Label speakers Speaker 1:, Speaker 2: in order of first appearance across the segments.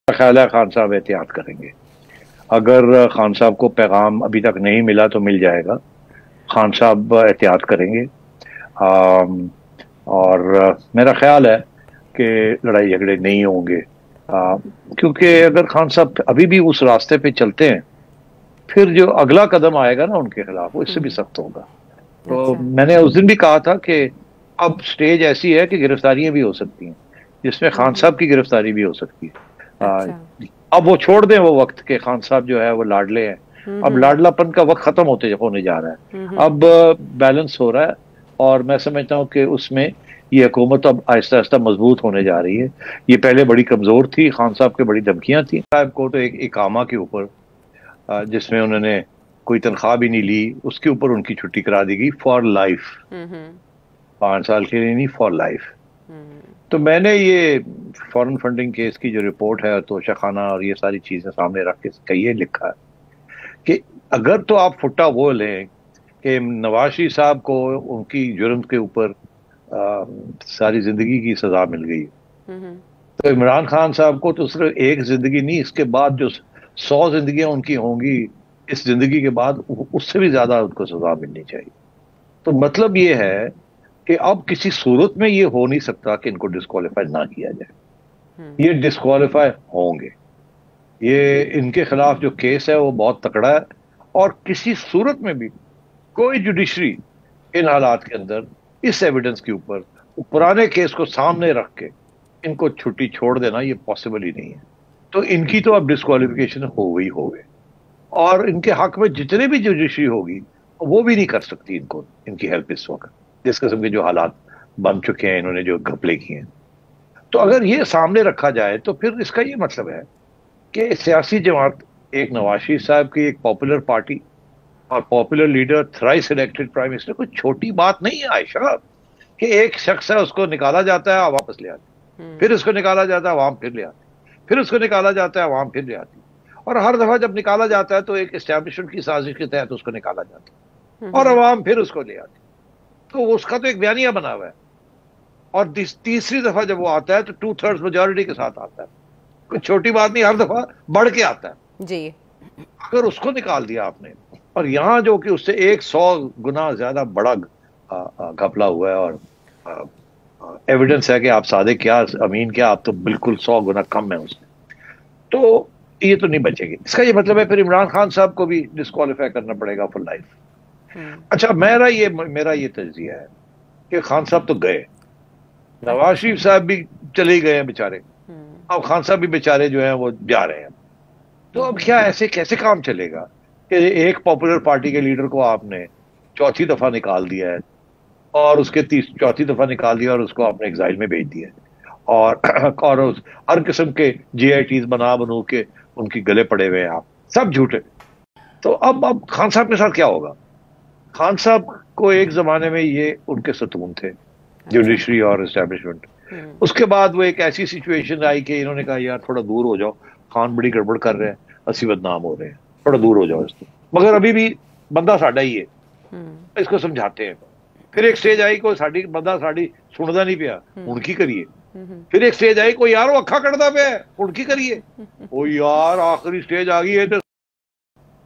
Speaker 1: خیال ہے خان صاحب احتیاط کریں گے. اگر خان صاحب کو پیغام ابھی تک نہیں ملا تو مل جائے گا. خان صاحب احتیاط کریں گے. اور میرا خیال ہے کہ لڑائی جھگڑے نہیں ہوں گے. کیونکہ اگر خان صاحب ابھی بھی اس راستے پہ چلتے ہیں پھر جو اگلا قدم آئے گا نا ان کے خلاف وہ اس سے بھی سخت ہوگا. تو میں نے اس دن بھی کہا تھا کہ اب سٹیج ایسی ہے کہ گرفتاریاں بھی ہو سکتی ہیں جس میں خان صاحب کی گرفتاری بھی ہو سکتی ہے. اب وہ چھوڑ دیں وہ وقت کہ خان صاحب جو ہے وہ لاڈلے ہیں. اب لاڈلا پن کا وقت ختم ہونے جا رہا ہے. اب بیلنس ہو رہا ہے اور میں سمجھتا ہوں کہ اس میں یہ حکومت اب آہستہ آہستہ مضبوط ہونے جا رہی ہے. یہ پہلے بڑی کمزور تھی. خان صاحب کے بڑی دھمکیاں تھیں صاحب کو تو ایک اقامہ کے اوپر جس میں انہوں نے کوئی تنخواہ بھی نہیں لی اس کے اوپر ان کی چھٹی کرا دی گئی فار لائف. 5 سال کے لیے نہیں فار لائف. تو میں نے یہ فورن فنڈنگ کیس کی جو رپورٹ ہے توشہ خانہ اور یہ ساری چیزیں سامنے رکھ کے کہیے لکھا ہے کہ اگر تو آپ فٹا وہ لیں کہ نواز شریف صاحب کو ان کی جرم کے اوپر ساری زندگی کی سزا مل گئی تو عمران خان صاحب کو تو صرف ایک زندگی نہیں اس کے بعد جو 100 زندگیاں ان کی ہوں گی اس زندگی کے بعد اس سے بھی زیادہ ان کو سزا ملنی چاہیے. تو مطلب یہ ہے کہ اب کسی صورت میں یہ ہو نہیں سکتا کہ ان کو ڈسکوالیفائی نہ کیا جائے. یہ ڈسکوالیفائی ہوں گے. یہ ان کے خلاف جو کیس ہے وہ بہت تکڑا ہے اور کسی صورت میں بھی کوئی جوڈیشری ان حالات کے اندر اس ایویڈنس کے اوپر پرانے کیس کو سامنے رکھ کے ان کو چھٹی چھوڑ دینا یہ پاسبل ہی نہیں ہے. تو ان کی تو اب ڈسکوالیفیکیشن ہو گئی اور ان کے حق میں جتنے بھی جوڈیشری ہوگی وہ بھی نہیں کر سکتی ان کو ان کی ہیلپ اس وقت جس قسم کے جو حالات بن چکے ہیں انہوں نے جو گھپلے کیے ہیں. تو اگر یہ سامنے رکھا جائے تو پھر اس کا یہ مطلب ہے کہ سیاسی جماعت ایک نواز شریف صاحب کی ایک پاپولر پارٹی اور popular leader thrice elected prime minister کوئی چھوٹی بات نہیں ہے عائشہ کہ ایک شخص ہے اس کو نکالا جاتا ہے واپس لے آتے پھر اس کو نکالا جاتا ہے عوام پھر لے آتی پھر اس کو نکالا جاتا ہے عوام پھر لے آتی اور ہر دفعہ جب نکالا جاتا ہے تو ایک اسٹیبلشمنٹ کی سازش کے تحت اس کو نکالا جاتا ہے اور عوام پھر اس کو لے آتی. تو اس کا تو ایک بیانیہ بنا ہوا ہے اور تیسری دفعہ جب وہ آتا ہے تو 2/3 میجورٹی کے ساتھ آتا ہے. کوئی چھوٹی بات نہیں ہر دفعہ بڑھ کے آتا ہے
Speaker 2: جی.
Speaker 1: اگر اس کو نکال دیا آپ نے اور یہاں جو کہ اس سے 100 گنا زیادہ بڑا گھپلا ہوا ہے اور ایویڈنس ہے کہ آپ صادق کیا امین کیا آپ تو بالکل 100 گنا کم ہے اس میں تو یہ تو نہیں بچے گی. اس کا یہ مطلب ہے پھر عمران خان صاحب کو بھی ڈسکوالیفائی کرنا پڑے گا فار لائف. اچھا میرا یہ تجزیہ ہے کہ خان صاحب تو گئے نواز شریف صاحب بھی چلے گئے ہیں بیچارے اب خان صاحب بھی بیچارے جو ہیں وہ جا رہے ہیں. تو اب کیا ایسے کیسے کام چلے گا کہ ایک پاپولر پارٹی کے لیڈر کو آپ نے چوتھی دفعہ نکال دیا ہے اور اس کے چوتھی دفعہ نکال دیا اور اس کو آپ نے ایگزائل میں بھیج دیا اور ہر قسم کے جی آئی ٹیز بنو کے ان کی گلے پڑے ہوئے ہیں آپ سب جھوٹے. تو اب خان صاحب کے ساتھ کیا ہوگا؟ خان صاحب کو ایک زمانے میں یہ ان کے ستون تھے جوڈیشری اور اسٹیبلشمنٹ. اس کے بعد وہ ایک ایسی سچویشن آئی کہ انہوں نے کہا یار تھوڑا دور ہو جاؤ خان بڑی گڑبڑ کر رہے ہیں اسی بدنام ہو رہے ہیں تھوڑا دور ہو جاؤ اس کو. مگر ابھی بھی بندہ ساڈا ہی ہے اس کو سمجھاتے ہیں. پھر ایک سٹیج آئی کوئی بندہ ساڈی سندا نہیں پیا ہن کی کریے. پھر ایک سٹیج آئی کوئی یار وہ اکھا کٹدا پیا ہن کی کریے. او یار آخری سٹیج آ گئی ہے تو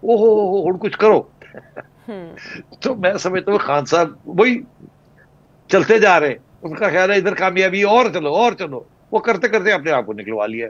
Speaker 1: اوہ ہن کچھ کرو. تو میں سمجھتا ہوں خان صاحب وہی چلتے جا رہے ان کا خیال ہے ادھر کامیابی اور چلو وہ کرتے کرتے اپنے آپ کو نکلوا لیا.